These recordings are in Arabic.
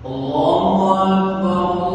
الله أكبر.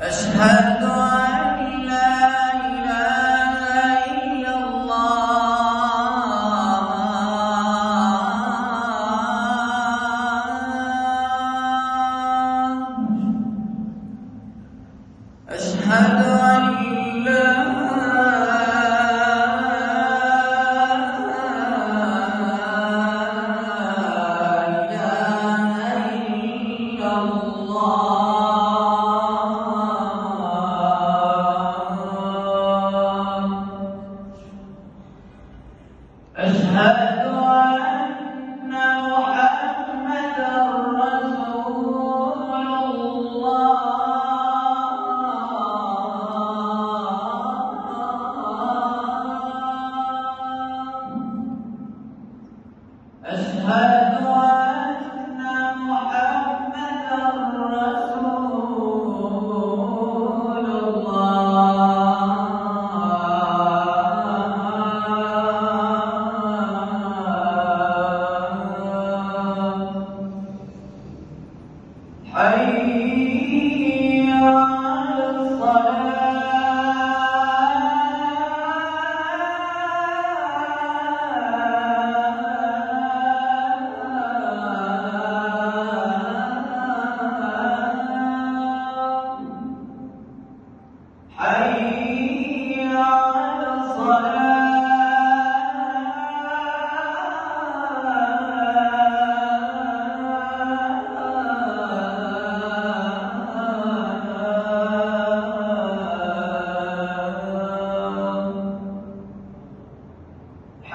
أشهد أن لا إله إلا الله. أشهد أن لا إله إلا الله. أشهد أن محمدًا رسول الله. أشهد أن محمدًا رسول حي على الصلاة. حي على الصلاة.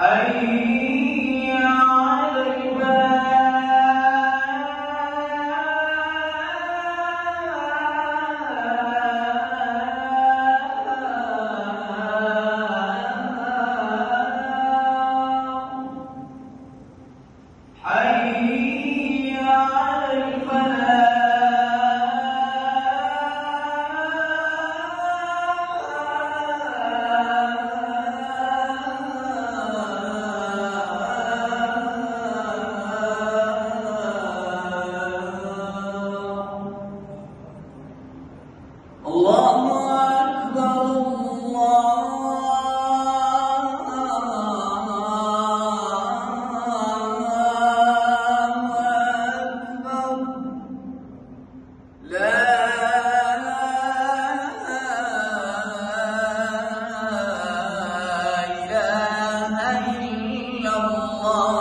حي على الفلاح. حي على الفلاح. الله أكبر. لا إله إلا الله.